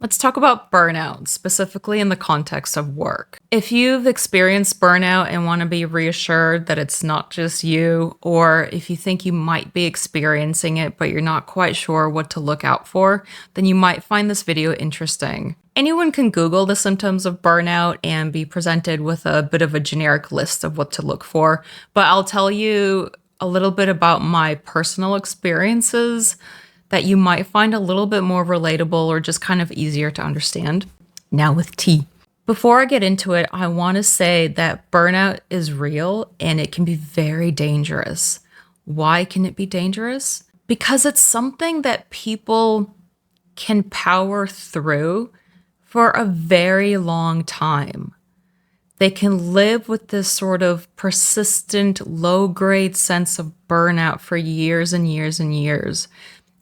Let's talk about burnout, specifically in the context of work. If you've experienced burnout and want to be reassured that it's not just you, or if you think you might be experiencing it but you're not quite sure what to look out for, then you might find this video interesting. Anyone can Google the symptoms of burnout and be presented with a bit of a generic list of what to look for, but I'll tell you a little bit about my personal experiences that you might find a little bit more relatable or just kind of easier to understand. Now with tea. Before I get into it, I want to say that burnout is real and it can be very dangerous. Why can it be dangerous? Because it's something that people can power through for a very long time. They can live with this sort of persistent, low-grade sense of burnout for years and years and years.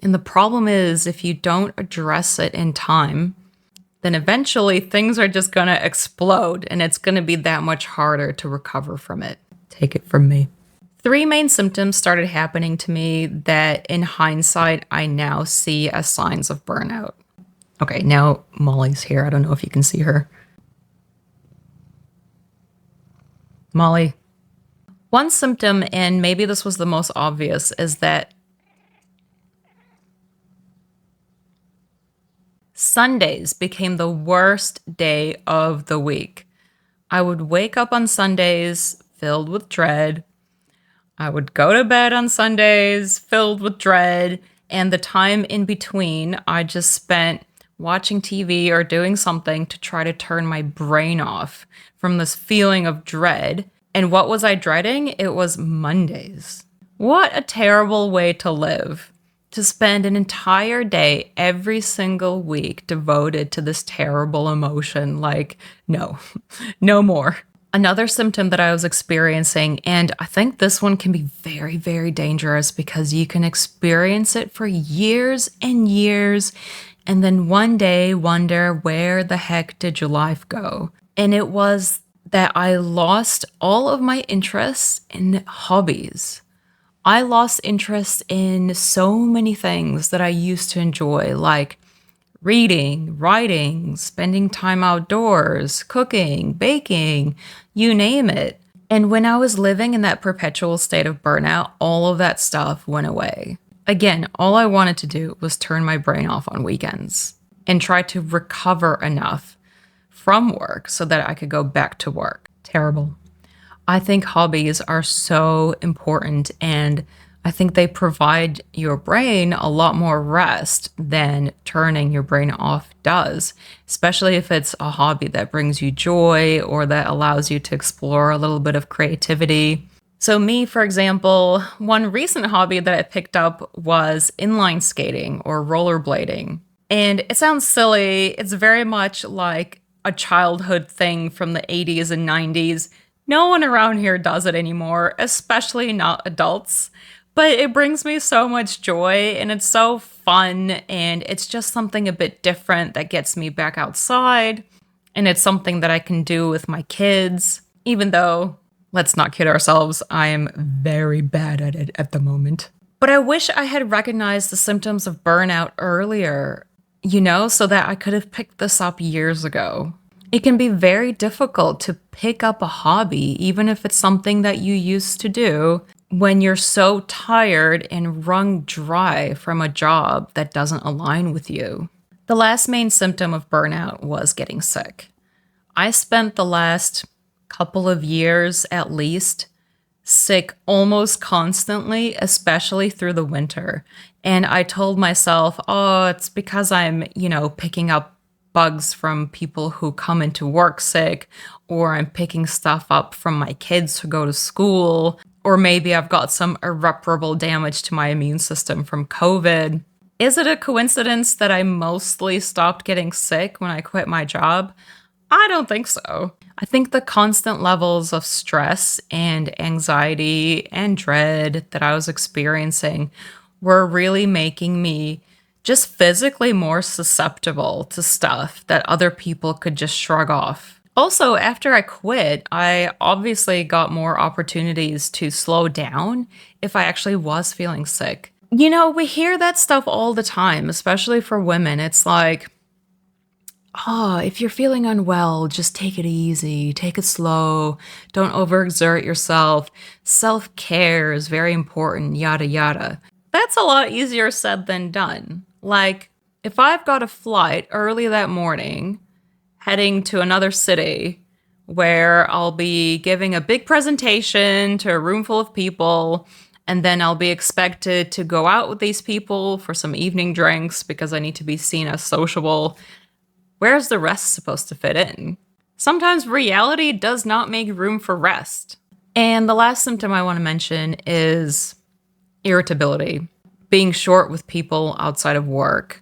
And the problem is, if you don't address it in time, then eventually things are just going to explode and it's going to be that much harder to recover from it. Take it from me. 3 main symptoms started happening to me that in hindsight, I now see as signs of burnout. Okay, now Molly's here. I don't know if you can see her. Molly. One symptom, and maybe this was the most obvious, is that Sundays became the worst day of the week. I would wake up on Sundays filled with dread. I would go to bed on Sundays filled with dread. And the time in between, I just spent watching TV or doing something to try to turn my brain off from this feeling of dread. And what was I dreading? It was Mondays. What a terrible way to live. To spend an entire day every single week devoted to this terrible emotion. Like, no, no more. Another symptom that I was experiencing, and I think this one can be very, very dangerous because you can experience it for years and years, and then one day wonder, where the heck did your life go? And it was that I lost all of my interests in hobbies. I lost interest in so many things that I used to enjoy, like reading, writing, spending time outdoors, cooking, baking, you name it. And when I was living in that perpetual state of burnout, all of that stuff went away. Again, all I wanted to do was turn my brain off on weekends and try to recover enough from work so that I could go back to work. Terrible. I think hobbies are so important, and I think they provide your brain a lot more rest than turning your brain off does, especially if it's a hobby that brings you joy or that allows you to explore a little bit of creativity. So me, for example, one recent hobby that I picked up was inline skating or rollerblading. And it sounds silly. It's very much like a childhood thing from the 80s and 90s. No one around here does it anymore, especially not adults. But it brings me so much joy and it's so fun, and it's just something a bit different that gets me back outside. And it's something that I can do with my kids, even though, let's not kid ourselves, I am very bad at it at the moment. But I wish I had recognized the symptoms of burnout earlier, so that I could have picked this up years ago. It can be very difficult to pick up a hobby, even if it's something that you used to do, when you're so tired and wrung dry from a job that doesn't align with you. The last main symptom of burnout was getting sick. I spent the last couple of years at least sick almost constantly, especially through the winter. And I told myself, oh, it's because I'm, picking up bugs from people who come into work sick, or I'm picking stuff up from my kids who go to school, or maybe I've got some irreparable damage to my immune system from COVID. Is it a coincidence that I mostly stopped getting sick when I quit my job? I don't think so. I think the constant levels of stress and anxiety and dread that I was experiencing were really making me just physically more susceptible to stuff that other people could just shrug off. Also, after I quit, I obviously got more opportunities to slow down if I actually was feeling sick. We hear that stuff all the time, especially for women. It's like, oh, if you're feeling unwell, just take it easy, take it slow, don't overexert yourself. Self care is very important, yada yada. That's a lot easier said than done. Like, if I've got a flight early that morning heading to another city where I'll be giving a big presentation to a room full of people, and then I'll be expected to go out with these people for some evening drinks because I need to be seen as sociable. Where's the rest supposed to fit in? Sometimes reality does not make room for rest. And the last symptom I want to mention is irritability. Being short with people outside of work,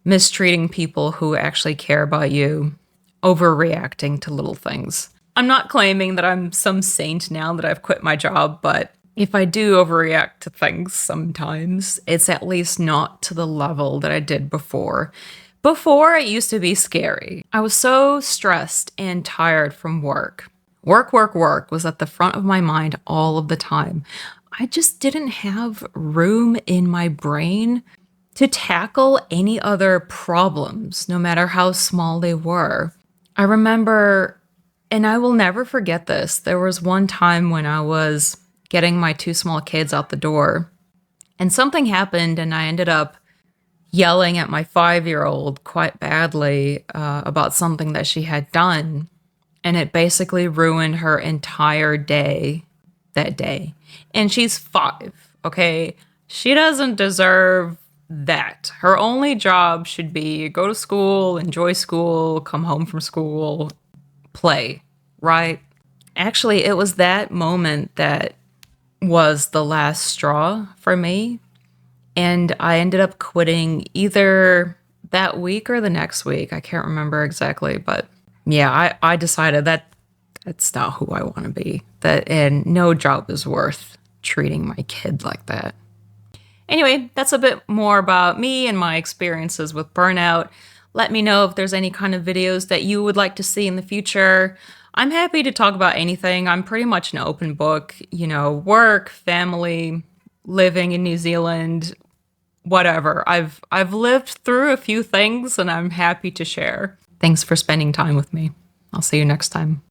mistreating people who actually care about you, overreacting to little things. I'm not claiming that I'm some saint now that I've quit my job, but if I do overreact to things sometimes, it's at least not to the level that I did before. Before, it used to be scary. I was so stressed and tired from work. Work, work, work was at the front of my mind all of the time. I just didn't have room in my brain to tackle any other problems, no matter how small they were. I remember, and I will never forget this, there was one time when I was getting my two small kids out the door, and something happened, and I ended up yelling at my 5-year-old quite badly about something that she had done. And it basically ruined her entire day that day. And she's 5, okay? She doesn't deserve that. Her only job should be go to school, enjoy school, come home from school, play, right? Actually, it was that moment that was the last straw for me. And I ended up quitting either that week or the next week. I can't remember exactly, but yeah, I decided that that's not who I want to be. That and no job is worth treating my kid like that. Anyway, that's a bit more about me and my experiences with burnout. Let me know if there's any kind of videos that you would like to see in the future. I'm happy to talk about anything. I'm pretty much an open book, work, family, living in New Zealand, whatever. I've lived through a few things and I'm happy to share. Thanks for spending time with me. I'll see you next time.